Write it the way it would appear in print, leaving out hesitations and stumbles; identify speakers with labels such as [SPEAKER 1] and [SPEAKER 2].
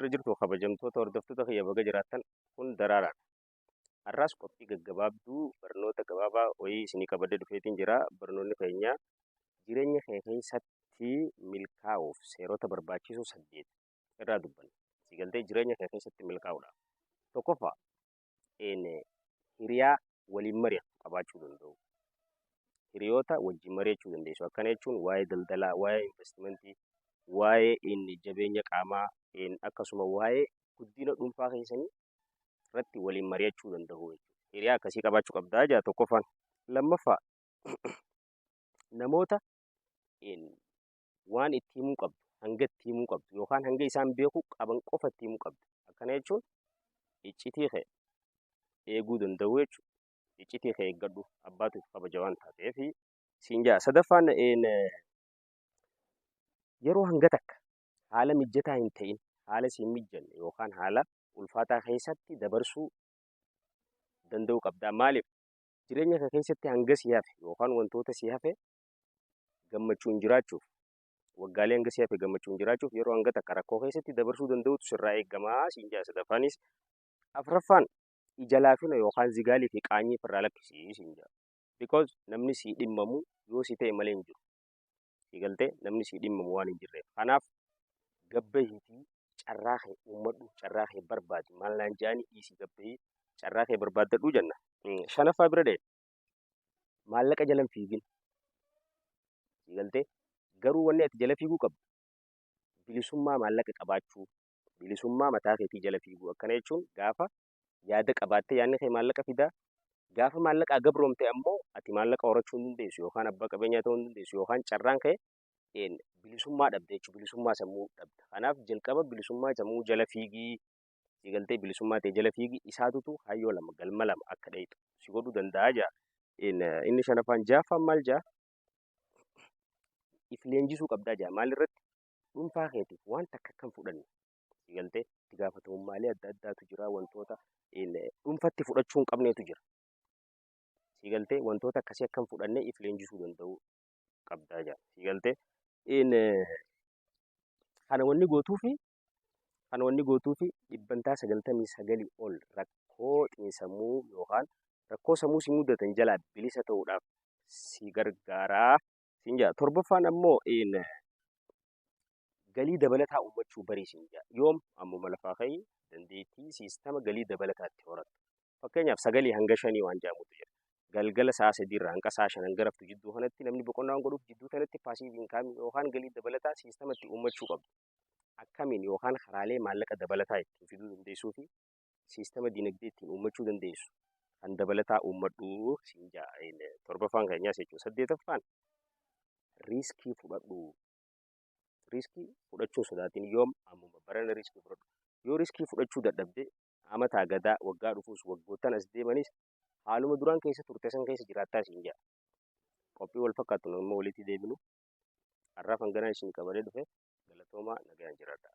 [SPEAKER 1] irra jirtu kabajamtoota hordoftoota kiyya baga jiraattan kun daraaraadha. Har'aas qophii gaggabaabduu barnoota gabaabaa wayii isinii qabadee dhufeetiin jira. Barnoonni keenya jireenya kee keessatti milkaa'uuf seerota barbaachisoo 8 irraa dubbanna. Sigaltee jireenya kee keessatti milkaa'uudhaaf. Tokkoffaa hiriyaa waliin mari'atu qabaachuu danda'u. Hiriyoota wajjin mari'achuu dandeessu. Akkana jechuun waa'ee daldalaa, waa'ee investimentii, waa'ee jabeenya qaamaa, akkasuma waa'ee guddina dhuunfaa keessanii irratti waliin mari'achuu danda'u jechuudha. Hiriyaa akkasii qabaachuu qabdaa jaa tokkoffaan. Lammaffaa namoota waan itti himuu qabdu, hanga itti himuu qabdu yookaan hanga isaan beekuu qaban qofa itti himuu qabdu. Akkana jechuun iccitii kee eeguu danda'u jechuudha. Iccitii kee eeggadhu abbaatuuf kabaja waan taateef siin jaa. Sadaffaan yeroo hanga takka haala mijataa hin ta'in, haala siin mijanne yookaan haala ulfaataa keessatti dabarsuu danda'uu qabda. Maaliif jireenya kee keessatti hanga si hafe yookaan wantoota si hafe gammachuun jiraachuuf, waggaalee hanga si hafe gammachuun jiraachuuf yeroo hanga takka rakkoo keessatti dabarsuu danda'utu sirraa eegamaa siin jaa. Sadaffaanis afuraffaan ija laafina yookaan zigaalii fi qaanyii irraa lakkisii siin jaa. Because namni si dhimmamu yoo si ta'e malee hin jiru. Sigaltee namni si dhimmamu waan hin jirreef. Kanaaf gabbahiitii carraa kee uummadhu, carraa kee barbaadi. Maallaan jaanii dhiisii gabbahii carraa kee barbaaddadhu jenna. Shanaffaa bira dee maallaqa jala hin fiigin. Sigaltee garuu wanni ati jala fiiguu qabdu bilisummaa maallaqa qabaachuu, bilisummaa mataa keetii jala fiiguu. Akkana jechuun gaafa yaada qabaattee yaadni kee maallaqa fidaa, gaafa maallaqaa gabroomte ammoo ati maallaqa horachuu hin dandeessu yookaan abbaa qabeenyaa ta'uu hin dandeessu yookaan carraan kee bilisummaa dhabde jechuudha. Bilisummaa sammuu dhabda. Kanaaf jalqaba bilisummaa sammuu jala fiigii. Sigaltee bilisummaa ta'e jala fiigii isaatutu hayyoo lama galma lama akka dhayitu si godhuu danda'a jaa. Inni shanaffaan jaaffaan maal jaa? If leenjisuu qabdaa jaa. Maalirratti? Dhuunfaa keetiif waan takka kan fudhanne. Sigaltee itti gaafatamummaalee adda addaatu jira. Wantoota dhuunfatti fudhachuu hin qabneetu jira. Sigaltee wantoota akkasii akka hin fudhanne if leenjisuu danda'uu qabdaa jaa. Sigaltee kana wanni gootuu fi dhibbantaa 99 ol rakkoo xiinsammuu yookaan rakkoo sammuu si mudatan jalaa bilisa ta'uudhaaf si gargaaraa siin jaa. Torbaffaan ammoo galii dabalataa uummachuu barii siin jaa. Yoom ammuma lafaa ka'ii dandeettii siistama galii dabalataatti horatu. Fakkeenyaaf 9 hanga 5 waan jaamutu jira. Galgala sa'a 3 irraa hanga sa'a 5 hanga raftu jidduu kanatti namni boqonnaa godhuuf jidduu kanatti paasiivii inkaamii yookaan galii dabalataa siistamatti uummachuu qabdu. Akkamiin yookaan karaalee maallaqa dabalataa ittiin fiduu dandeessuu fi siistama dinagdee ittiin uummachuu dandeessu kan dabalataa uummadhu siin jaa. Torbaffaan keenyaas jechuudha. 8ffaan riiskii fudhadhu. Riiskii fudhachuu sodaatiin yoom ammuma barana riiskii fudhadhu. Yoo riiskii fudhachuu dadhabde amataa gadaa waggaa dhufuus waggoottan as deemanis haaluma duraan keessa turte san keessa jiraattaa siin jaa. Qophii wal fakkaatu namni walitti deebinu har'aaf hanganaa isin qabadee dhufe galatoomaa nagaan jiraadha.